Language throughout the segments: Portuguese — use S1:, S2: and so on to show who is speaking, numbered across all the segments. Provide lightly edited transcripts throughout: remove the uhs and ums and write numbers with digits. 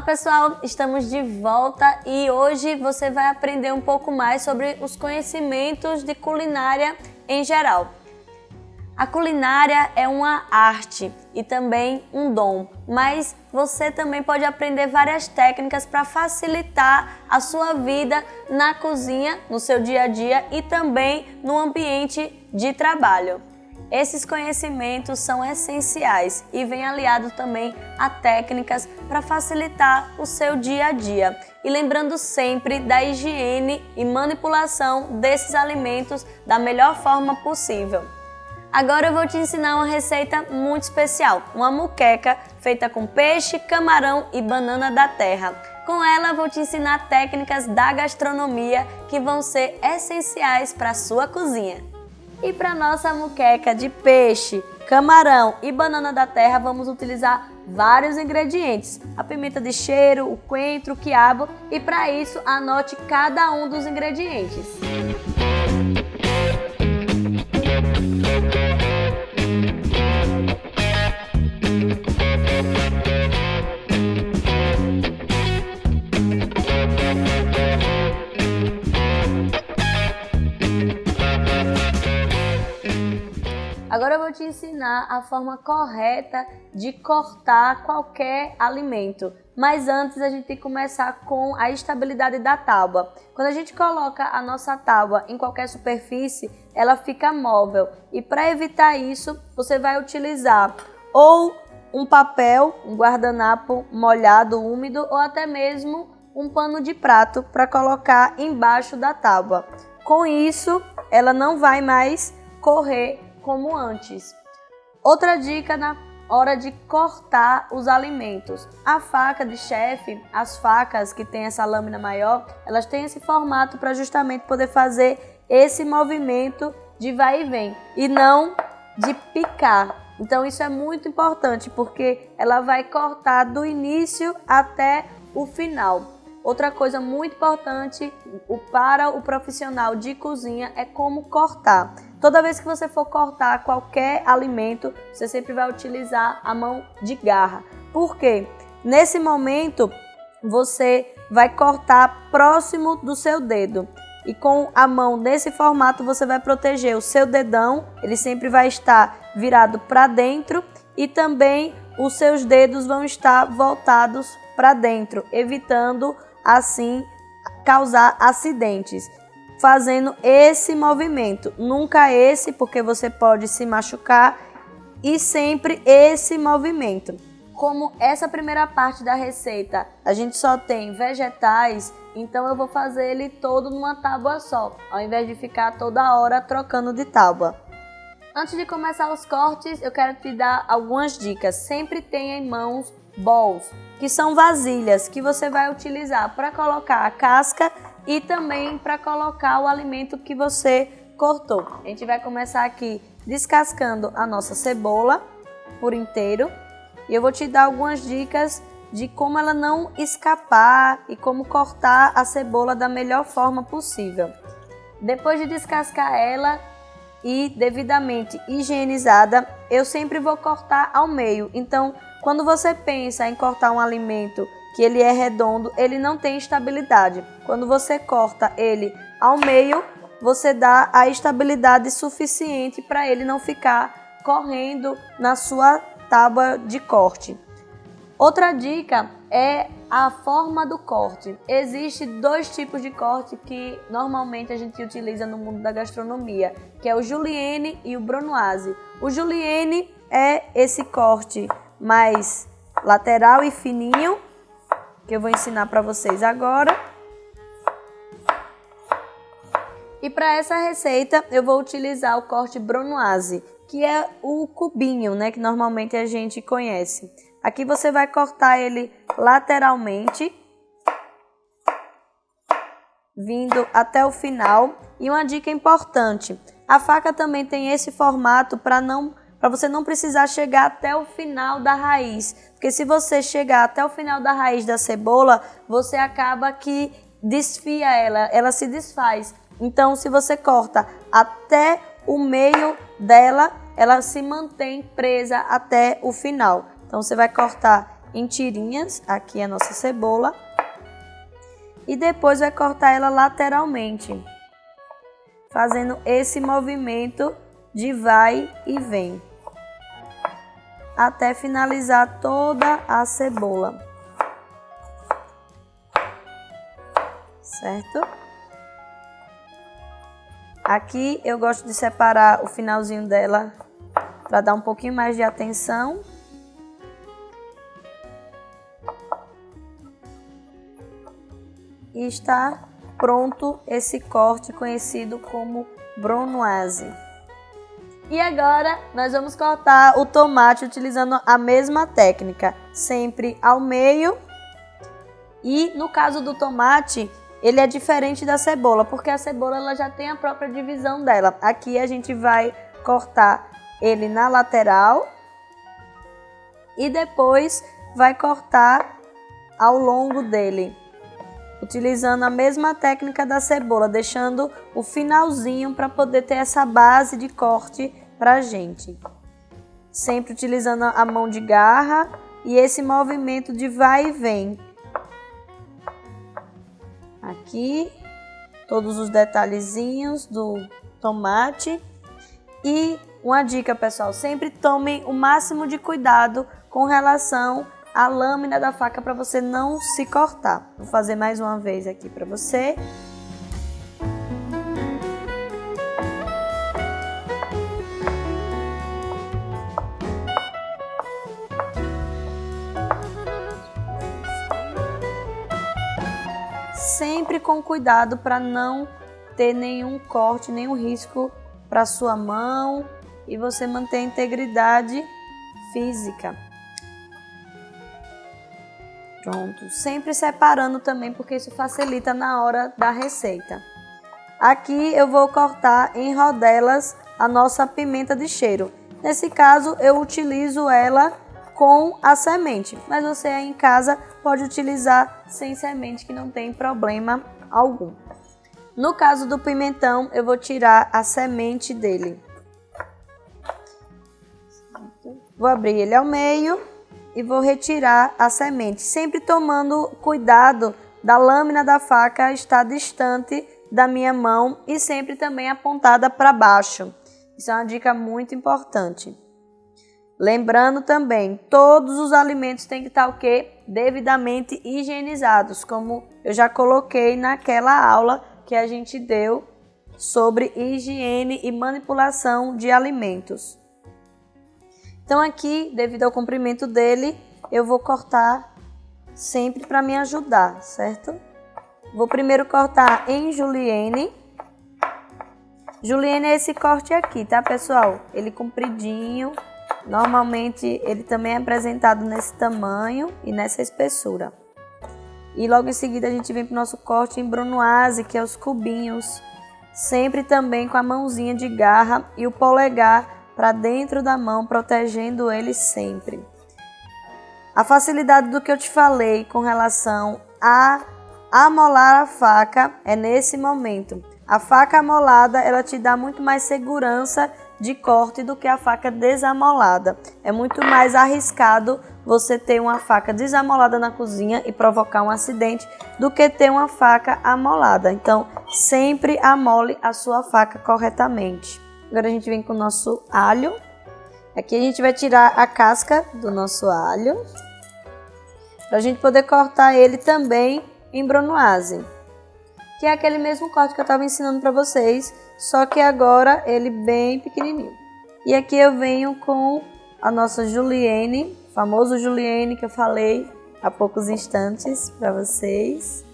S1: Olá pessoal, estamos de volta e hoje você vai aprender um pouco mais sobre os conhecimentos de culinária em geral. A culinária é uma arte e também um dom, mas você também pode aprender várias técnicas para facilitar a sua vida na cozinha, no seu dia a dia e também no ambiente de trabalho. Esses conhecimentos são essenciais e vêm aliados também a técnicas para facilitar o seu dia a dia. E lembrando sempre da higiene e manipulação desses alimentos da melhor forma possível. Agora eu vou te ensinar uma receita muito especial, uma moqueca feita com peixe, camarão e banana da terra. Com ela vou te ensinar técnicas da gastronomia que vão ser essenciais para a sua cozinha. E para nossa moqueca de peixe, camarão e banana da terra vamos utilizar vários ingredientes. A pimenta de cheiro, o coentro, o quiabo e para isso anote cada um dos ingredientes. Agora eu vou te ensinar a forma correta de cortar qualquer alimento. Mas antes a gente tem que começar com a estabilidade da tábua. Quando a gente coloca a nossa tábua em qualquer superfície, ela fica móvel. E para evitar isso, você vai utilizar ou um papel, um guardanapo molhado, úmido, ou até mesmo um pano de prato para colocar embaixo da tábua. Com isso, ela não vai mais correr como antes. Outra dica na hora de cortar os alimentos. A faca de chefe, as facas que tem essa lâmina maior, elas têm esse formato para justamente poder fazer esse movimento de vai e vem e não de picar. Então isso é muito importante porque ela vai cortar do início até o final. Outra coisa muito importante para o profissional de cozinha é como cortar. Toda vez que você for cortar qualquer alimento, você sempre vai utilizar a mão de garra. Por quê? Nesse momento, você vai cortar próximo do seu dedo. E com a mão nesse formato, você vai proteger o seu dedão. Ele sempre vai estar virado para dentro e também os seus dedos vão estar voltados para dentro, evitando assim causar acidentes. Fazendo esse movimento, nunca esse, porque você pode se machucar, e sempre esse movimento. Como essa primeira parte da receita a gente só tem vegetais, então eu vou fazer ele todo numa tábua só, ao invés de ficar toda hora trocando de tábua. Antes de começar os cortes, eu quero te dar algumas dicas. Sempre tenha em mãos bowls, que são vasilhas que você vai utilizar para colocar a casca e também para colocar o alimento que você cortou. A gente vai começar aqui descascando a nossa cebola por inteiro e eu vou te dar algumas dicas de como ela não escapar e como cortar a cebola da melhor forma possível. Depois de descascar ela e devidamente higienizada, eu sempre vou cortar ao meio. Então, quando você pensa em cortar um alimento que ele é redondo, ele não tem estabilidade. Quando você corta ele ao meio, você dá a estabilidade suficiente para ele não ficar correndo na sua tábua de corte. Outra dica é a forma do corte. Existem dois tipos de corte que normalmente a gente utiliza no mundo da gastronomia, que é o julienne e o brunoise. O julienne é esse corte mais lateral e fininho, que eu vou ensinar para vocês agora. E para essa receita eu vou utilizar o corte brunoise, que é o cubinho, né, que normalmente a gente conhece. Aqui você vai cortar ele lateralmente, vindo até o final. E uma dica importante, a faca também tem esse formato para você não precisar chegar até o final da raiz. Porque se você chegar até o final da raiz da cebola, você acaba que desfia ela se desfaz. Então, se você corta até o meio dela, ela se mantém presa até o final. Então, você vai cortar em tirinhas, aqui é a nossa cebola. E depois vai cortar ela lateralmente, fazendo esse movimento de vai e vem, até finalizar toda a cebola. Certo? Aqui eu gosto de separar o finalzinho dela para dar um pouquinho mais de atenção. E está pronto esse corte conhecido como brunoise. E agora nós vamos cortar o tomate utilizando a mesma técnica, sempre ao meio. E no caso do tomate, ele é diferente da cebola, porque a cebola ela já tem a própria divisão dela. Aqui a gente vai cortar ele na lateral e depois vai cortar ao longo dele, utilizando a mesma técnica da cebola, deixando o finalzinho para poder ter essa base de corte para a gente. Sempre utilizando a mão de garra e esse movimento de vai e vem. Aqui, todos os detalhezinhos do tomate. E uma dica, pessoal, sempre tomem o máximo de cuidado com relação à lâmina da faca para você não se cortar. Vou fazer mais uma vez aqui para você. Sempre com cuidado para não ter nenhum corte, nenhum risco para sua mão e você manter a integridade física. Pronto, sempre separando também porque isso facilita na hora da receita. Aqui eu vou cortar em rodelas a nossa pimenta de cheiro. Nesse caso eu utilizo ela com a semente, mas você aí em casa pode utilizar sem semente que não tem problema algum. No caso do pimentão, eu vou tirar a semente dele. Vou abrir ele ao meio e vou retirar a semente, sempre tomando cuidado da lâmina da faca estar distante da minha mão e sempre também apontada para baixo. Isso é uma dica muito importante. Lembrando também, todos os alimentos têm que estar o quê? Devidamente higienizados, como eu já coloquei naquela aula que a gente deu sobre higiene e manipulação de alimentos. Então aqui, devido ao comprimento dele, eu vou cortar sempre para me ajudar, certo? Vou primeiro cortar em julienne. Julienne é esse corte aqui, tá, pessoal? Ele compridinho. Normalmente ele também é apresentado nesse tamanho e nessa espessura. E logo em seguida a gente vem para o nosso corte em brunoise, que é os cubinhos. Sempre também com a mãozinha de garra e o polegar para dentro da mão, protegendo ele sempre. A facilidade do que eu te falei com relação a amolar a faca é nesse momento. A faca amolada, ela te dá muito mais segurança de corte do que a faca desamolada. É muito mais arriscado você ter uma faca desamolada na cozinha e provocar um acidente do que ter uma faca amolada. Então, sempre amole a sua faca corretamente. Agora a gente vem com o nosso alho. Aqui a gente vai tirar a casca do nosso alho, para a gente poder cortar ele também em brunoise, que é aquele mesmo corte que eu estava ensinando para vocês, só que agora ele bem pequenininho. E aqui eu venho com a nossa julienne, famoso julienne que eu falei há poucos instantes para vocês.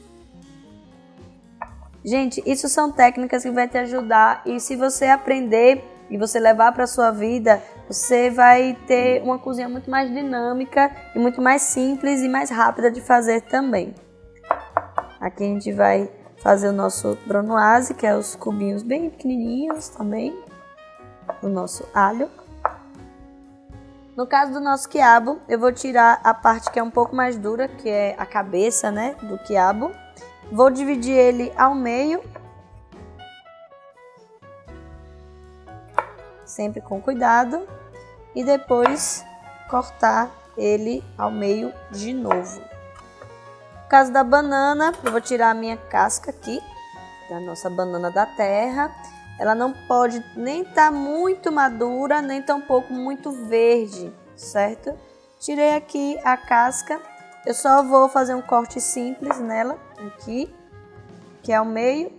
S1: Gente, isso são técnicas que vai te ajudar e se você aprender e você levar para a sua vida, você vai ter uma cozinha muito mais dinâmica e muito mais simples e mais rápida de fazer também. Aqui a gente vai fazer o nosso brunoise, que é os cubinhos bem pequenininhos também, o nosso alho. No caso do nosso quiabo, eu vou tirar a parte que é um pouco mais dura, que é a cabeça, né, do quiabo. Vou dividir ele ao meio, sempre com cuidado, e depois cortar ele ao meio de novo. No caso da banana, eu vou tirar a minha casca aqui, da nossa banana da terra. Ela não pode nem estar muito madura, nem tampouco muito verde, certo? Tirei aqui a casca, eu só vou fazer um corte simples nela, aqui, que é ao meio.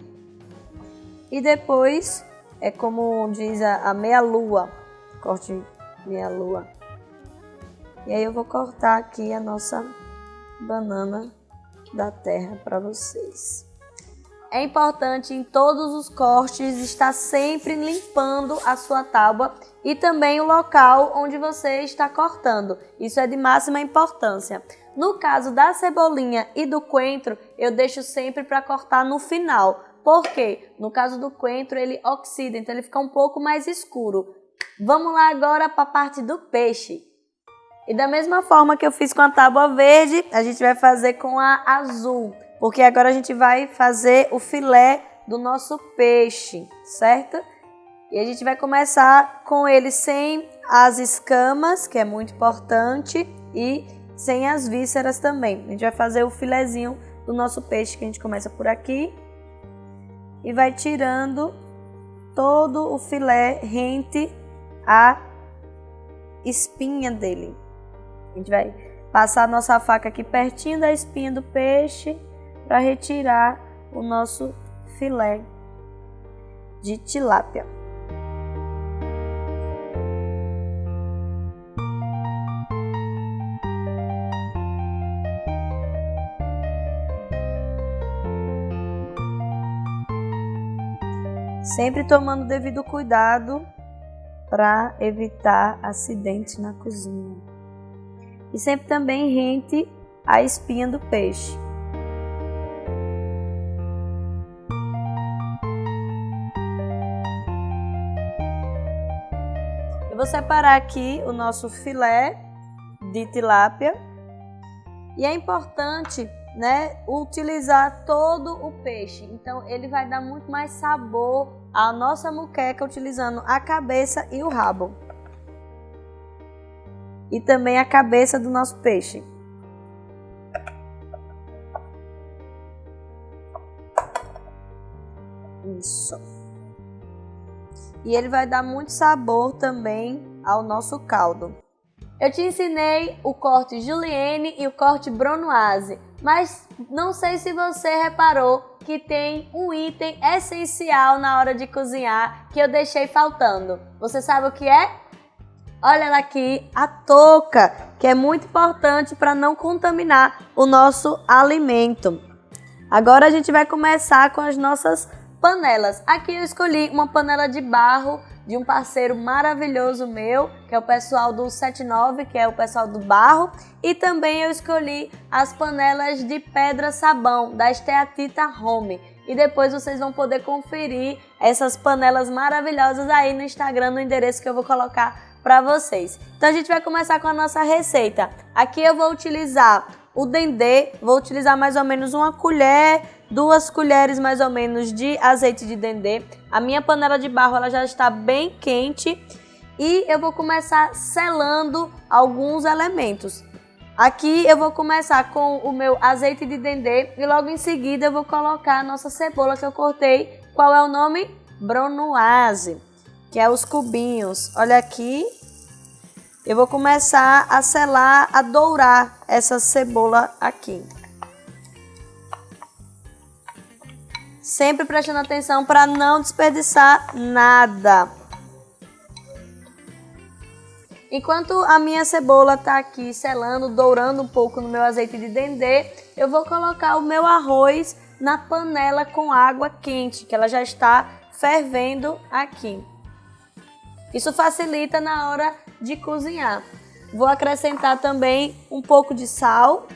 S1: E depois, é como diz a meia-lua, corte meia-lua. E aí eu vou cortar aqui a nossa banana da terra para vocês. É importante em todos os cortes estar sempre limpando a sua tábua e também o local onde você está cortando. Isso é de máxima importância. No caso da cebolinha e do coentro, eu deixo sempre para cortar no final. Por quê? No caso do coentro, ele oxida, então ele fica um pouco mais escuro. Vamos lá agora para a parte do peixe. E da mesma forma que eu fiz com a tábua verde, a gente vai fazer com a azul. Porque agora a gente vai fazer o filé do nosso peixe, certo? E a gente vai começar com ele sem as escamas, que é muito importante, e sem as vísceras também. A gente vai fazer o filezinho do nosso peixe, que a gente começa por aqui. E vai tirando todo o filé rente à espinha dele. A gente vai passar a nossa faca aqui pertinho da espinha do peixe para retirar o nosso filé de tilápia. Sempre tomando o devido cuidado para evitar acidente na cozinha. E sempre também rente a espinha do peixe. Eu vou separar aqui o nosso filé de tilápia. E é importante, né, utilizar todo o peixe. Então ele vai dar muito mais sabor à nossa moqueca utilizando a cabeça e o rabo. E também a cabeça do nosso peixe. Isso. E ele vai dar muito sabor também ao nosso caldo. Eu te ensinei o corte julienne e o corte brunoise, mas não sei se você reparou que tem um item essencial na hora de cozinhar que eu deixei faltando. Você sabe o que é? Olha ela aqui, a touca, que é muito importante para não contaminar o nosso alimento. Agora a gente vai começar com as nossas panelas. Aqui eu escolhi uma panela de barro de um parceiro maravilhoso meu, que é o pessoal do 79, que é o pessoal do barro. E também eu escolhi as panelas de pedra sabão, da Esteatita Home. E depois vocês vão poder conferir essas panelas maravilhosas aí no Instagram, no endereço que eu vou colocar para vocês. Então a gente vai começar com a nossa receita. Aqui eu vou utilizar o dendê, vou utilizar mais ou menos uma colher, 2 colheres mais ou menos de azeite de dendê. A minha panela de barro ela já está bem quente e eu vou começar selando alguns elementos. Aqui eu vou começar com o meu azeite de dendê e logo em seguida eu vou colocar a nossa cebola que eu cortei. Qual é o nome? Brunoise, que é os cubinhos. Olha aqui. Eu vou começar a selar, a dourar essa cebola aqui. Sempre prestando atenção para não desperdiçar nada. Enquanto a minha cebola está aqui selando, dourando um pouco no meu azeite de dendê, eu vou colocar o meu arroz na panela com água quente, que ela já está fervendo aqui. Isso facilita na hora de cozinhar. Vou acrescentar também um pouco de sal.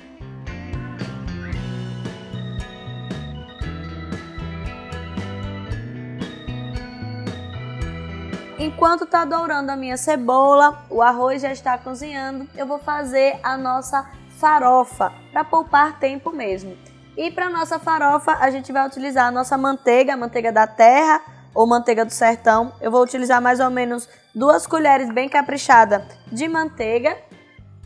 S1: Enquanto está dourando a minha cebola, o arroz já está cozinhando, eu vou fazer a nossa farofa, para poupar tempo mesmo. E para nossa farofa, a gente vai utilizar a nossa manteiga, a manteiga da terra ou manteiga do sertão. Eu vou utilizar mais ou menos 2 colheres bem caprichadas de manteiga.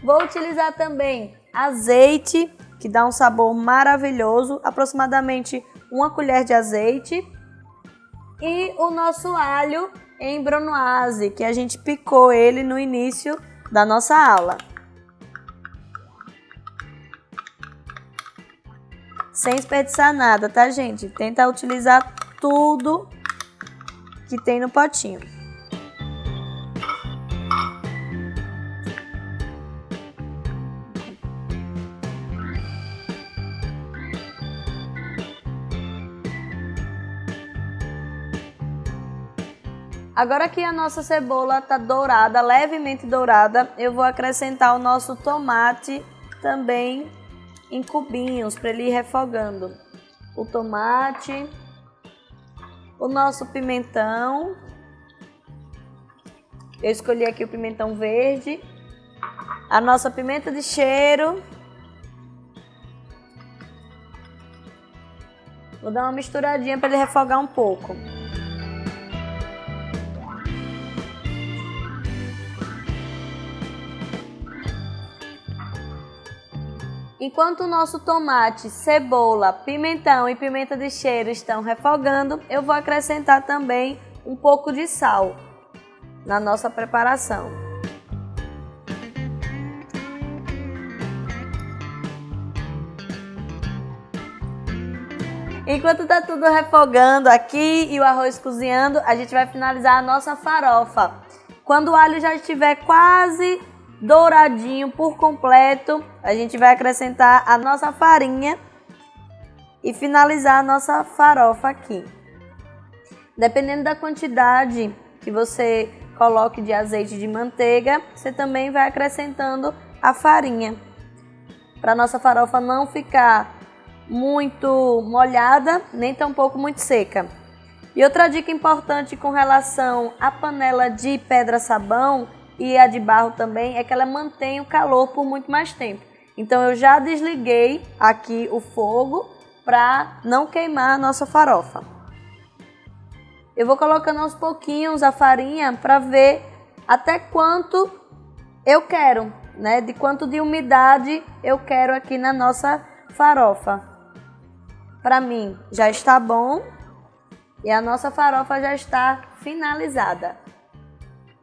S1: Vou utilizar também azeite, que dá um sabor maravilhoso, aproximadamente 1 colher de azeite. E o nosso alho em bronoise, que a gente picou ele no início da nossa aula. Sem desperdiçar nada, tá, gente? Tenta utilizar tudo que tem no potinho. Agora que a nossa cebola está dourada, levemente dourada, eu vou acrescentar o nosso tomate também em cubinhos para ele ir refogando. O tomate, o nosso pimentão. Eu escolhi aqui o pimentão verde. A nossa pimenta de cheiro. Vou dar uma misturadinha para ele refogar um pouco. Enquanto o nosso tomate, cebola, pimentão e pimenta de cheiro estão refogando, eu vou acrescentar também um pouco de sal na nossa preparação. Enquanto está tudo refogando aqui e o arroz cozinhando, a gente vai finalizar a nossa farofa. Quando o alho já estiver quase douradinho por completo, a gente vai acrescentar a nossa farinha e finalizar a nossa farofa aqui. Dependendo da quantidade que você coloque de azeite e de manteiga, você também vai acrescentando a farinha, para a nossa farofa não ficar muito molhada, nem tampouco muito seca. E outra dica importante com relação à panela de pedra-sabão e a de barro também é que ela mantém o calor por muito mais tempo. Então eu já desliguei aqui o fogo para não queimar a nossa farofa. Eu vou colocando aos pouquinhos a farinha para ver até quanto eu quero, né? De quanto de umidade eu quero aqui na nossa farofa. Para mim já está bom e a nossa farofa já está finalizada.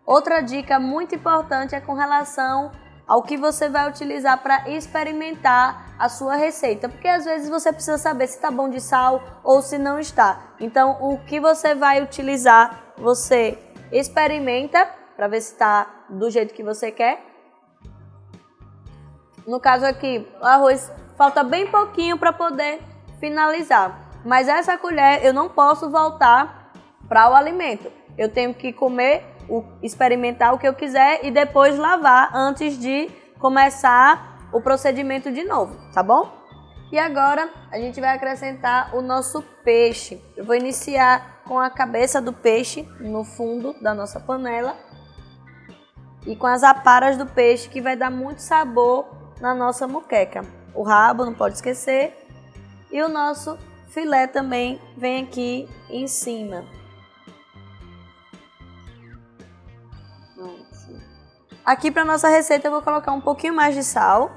S1: Outra dica muito importante é com relação ao que você vai utilizar para experimentar a sua receita, porque às vezes você precisa saber se está bom de sal ou se não está. Então, o que você vai utilizar, você experimenta para ver se está do jeito que você quer. No caso aqui, o arroz falta bem pouquinho para poder finalizar, mas essa colher eu não posso voltar para o alimento. Eu tenho que comer, experimentar o que eu quiser e depois lavar antes de começar o procedimento de novo, tá bom? E agora a gente vai acrescentar o nosso peixe. Eu vou iniciar com a cabeça do peixe no fundo da nossa panela e com as aparas do peixe, que vai dar muito sabor na nossa moqueca. O rabo não pode esquecer e o nosso filé também vem aqui em cima. Aqui para nossa receita eu vou colocar um pouquinho mais de sal.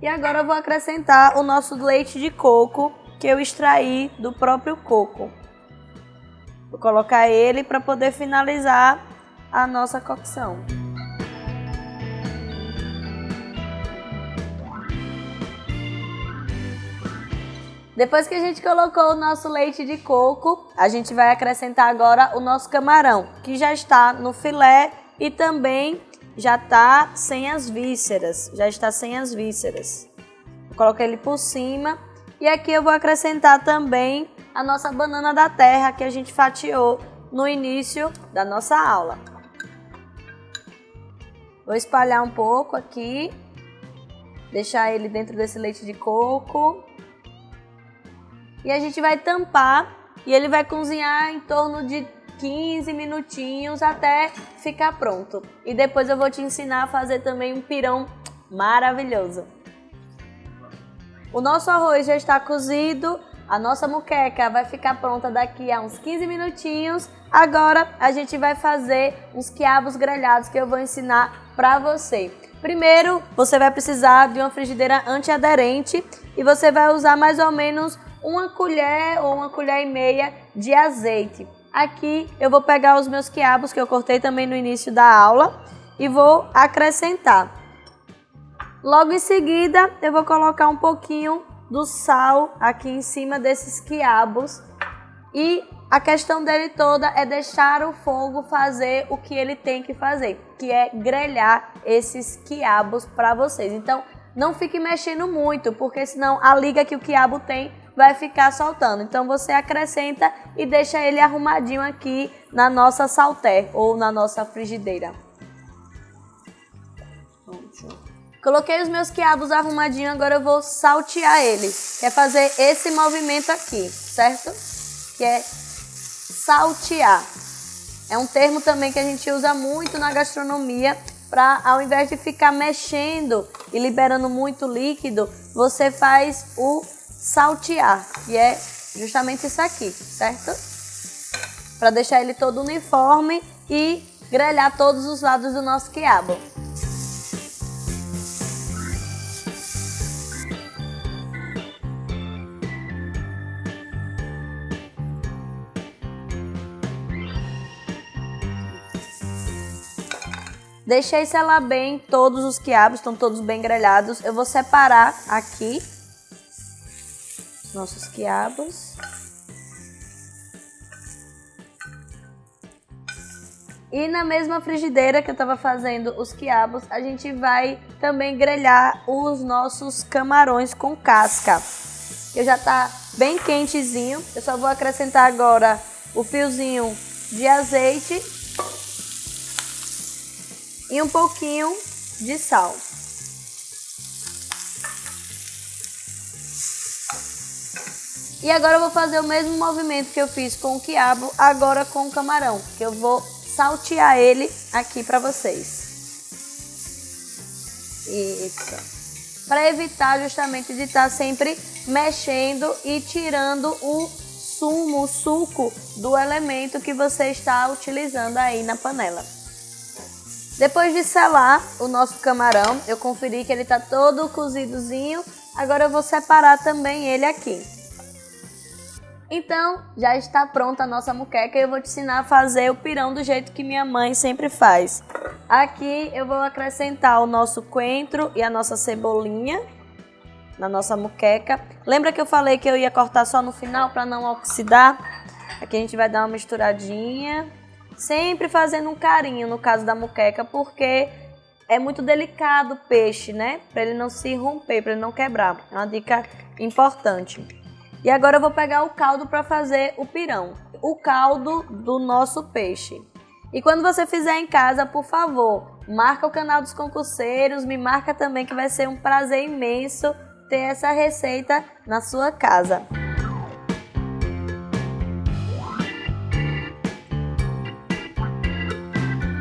S1: E agora eu vou acrescentar o nosso leite de coco que eu extraí do próprio coco. Vou colocar ele para poder finalizar a nossa cocção. Depois que a gente colocou o nosso leite de coco, a gente vai acrescentar agora o nosso camarão, que já está no filé e também já está sem as vísceras. Vou colocar ele por cima e aqui eu vou acrescentar também a nossa banana da terra que a gente fatiou no início da nossa aula. Vou espalhar um pouco aqui, deixar ele dentro desse leite de coco. E a gente vai tampar e ele vai cozinhar em torno de 15 minutinhos até ficar pronto. E depois eu vou te ensinar a fazer também um pirão maravilhoso. O nosso arroz já está cozido, A nossa moqueca vai ficar pronta daqui a uns 15 minutinhos. Agora a gente vai fazer uns quiabos grelhados que eu vou ensinar para você. Primeiro, você vai precisar de uma frigideira antiaderente e você vai usar mais ou menos uma colher ou uma colher e meia de azeite. Aqui eu vou pegar os meus quiabos que eu cortei também no início da aula e vou acrescentar. Logo em seguida, eu vou colocar um pouquinho do sal aqui em cima desses quiabos e a questão dele toda é deixar o fogo fazer o que ele tem que fazer, que é grelhar esses quiabos para vocês. Então, não fique mexendo muito, porque senão a liga que o quiabo tem vai ficar soltando. Então, você acrescenta e deixa ele arrumadinho aqui na nossa salter ou na nossa frigideira. Coloquei os meus quiabos arrumadinho, agora eu vou saltear eles. Que é fazer esse movimento aqui, certo? Que é saltear. É um termo também que a gente usa muito na gastronomia para, ao invés de ficar mexendo e liberando muito líquido, você faz o saltear, que é justamente isso aqui, certo? Para deixar ele todo uniforme e grelhar todos os lados do nosso quiabo. Deixei selar bem todos os quiabos, estão todos bem grelhados. Eu vou separar aqui os nossos quiabos. E na mesma frigideira que eu estava fazendo os quiabos, a gente vai também grelhar os nossos camarões com casca. Que já está bem quentezinho. Eu só vou acrescentar agora o fiozinho de azeite e um pouquinho de sal. E agora eu vou fazer o mesmo movimento que eu fiz com o quiabo, agora com o camarão, que eu vou saltear ele aqui para vocês. Isso. Para evitar justamente de estar sempre mexendo e tirando o sumo, o suco do elemento que você está utilizando aí na panela. Depois de selar o nosso camarão, eu conferi que ele está todo cozidozinho. Agora eu vou separar também ele aqui. Então, já está pronta a nossa moqueca e eu vou te ensinar a fazer o pirão do jeito que minha mãe sempre faz. Aqui eu vou acrescentar o nosso coentro e a nossa cebolinha na nossa moqueca. Lembra que eu falei que eu ia cortar só no final para não oxidar? Aqui a gente vai dar uma misturadinha. Sempre fazendo um carinho no caso da moqueca, porque é muito delicado o peixe, né? Para ele não se romper, para ele não quebrar. É uma dica importante. E agora eu vou pegar o caldo para fazer o pirão. O caldo do nosso peixe. E quando você fizer em casa, por favor, marca o canal dos concurseiros, me marca também que vai ser um prazer imenso ter essa receita na sua casa.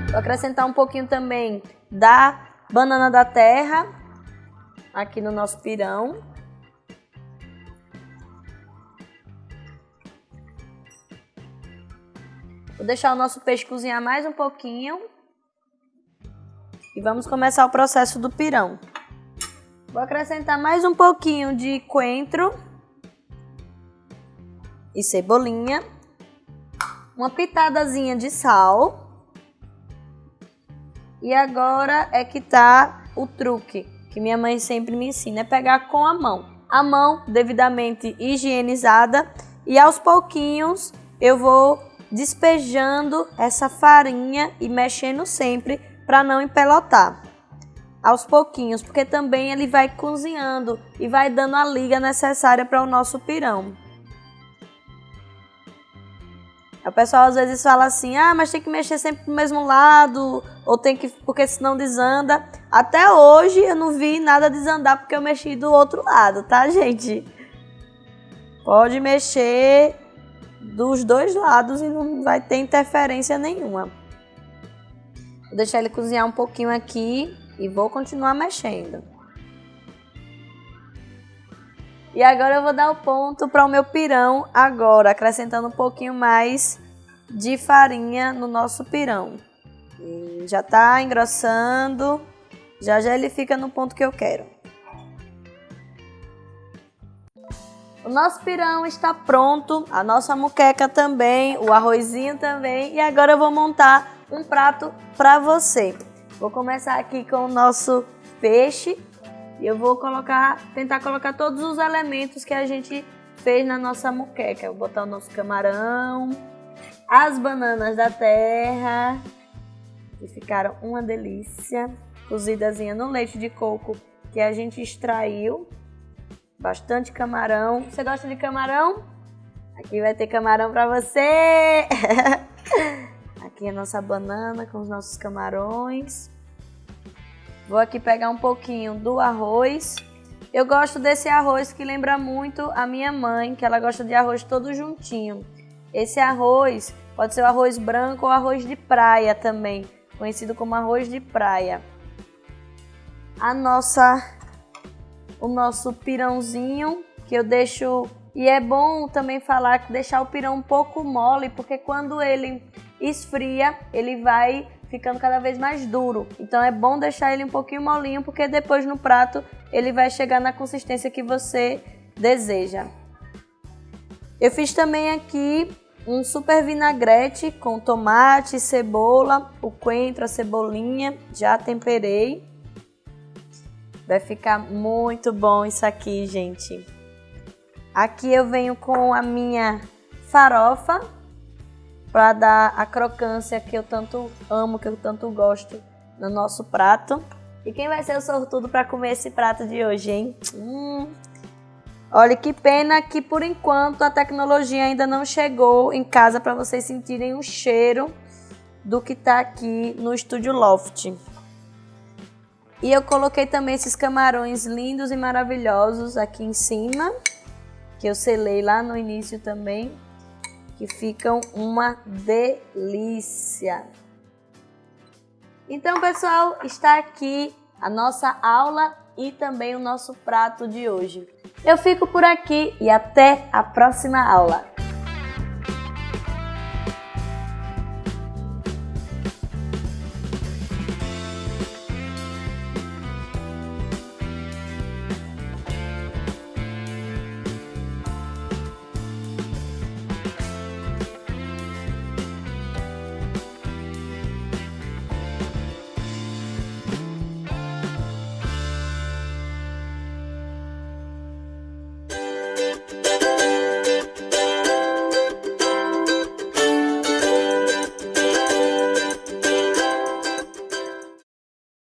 S1: Vou acrescentar um pouquinho também da banana da terra aqui no nosso pirão. Vou deixar o nosso peixe cozinhar mais um pouquinho. E vamos começar o processo do pirão. Vou acrescentar mais um pouquinho de coentro e cebolinha. Uma pitadazinha de sal. E agora é que tá o truque, que minha mãe sempre me ensina, é pegar com a mão. A mão devidamente higienizada e aos pouquinhos eu vou despejando essa farinha e mexendo sempre para não empelotar. Aos pouquinhos, porque também ele vai cozinhando e vai dando a liga necessária para o nosso pirão. O pessoal às vezes fala assim, mas tem que mexer sempre pro mesmo lado, ou tem que, porque senão desanda. Até hoje eu não vi nada desandar porque eu mexi do outro lado, tá, gente? Pode mexer dos dois lados e não vai ter interferência nenhuma. Vou deixar ele cozinhar um pouquinho aqui e vou continuar mexendo. E agora eu vou dar o ponto para o meu pirão agora, acrescentando um pouquinho mais de farinha no nosso pirão. E já tá engrossando, já ele fica no ponto que eu quero. O nosso pirão está pronto, a nossa moqueca também, o arrozinho também. E agora eu vou montar um prato para você. Vou começar aqui com o nosso peixe. E eu vou tentar colocar todos os elementos que a gente fez na nossa moqueca. Eu vou botar o nosso camarão, as bananas da terra, que ficaram uma delícia, cozidazinha no leite de coco que a gente extraiu. Bastante camarão. Você gosta de camarão? Aqui vai ter camarão para você! Aqui a nossa banana com os nossos camarões. Vou aqui pegar um pouquinho do arroz. Eu gosto desse arroz que lembra muito a minha mãe, que ela gosta de arroz todo juntinho. Esse arroz pode ser o arroz branco ou arroz de praia também, conhecido como arroz de praia. O nosso pirãozinho, que eu deixo... E é bom também deixar o pirão um pouco mole, porque quando ele esfria, ele vai ficando cada vez mais duro. Então é bom deixar ele um pouquinho molinho, porque depois no prato ele vai chegar na consistência que você deseja. Eu fiz também aqui um super vinagrete com tomate, cebola, o coentro, a cebolinha, já temperei. Vai ficar muito bom isso aqui, gente. Aqui eu venho com a minha farofa, para dar a crocância que eu tanto amo, que eu tanto gosto no nosso prato. E quem vai ser o sortudo para comer esse prato de hoje, hein? Olha que pena que por enquanto a tecnologia ainda não chegou em casa para vocês sentirem o cheiro do que está aqui no Estúdio Loft. E eu coloquei também esses camarões lindos e maravilhosos aqui em cima, que eu selei lá no início também, que ficam uma delícia. Então, pessoal, está aqui a nossa aula e também o nosso prato de hoje. Eu fico por aqui e até a próxima aula.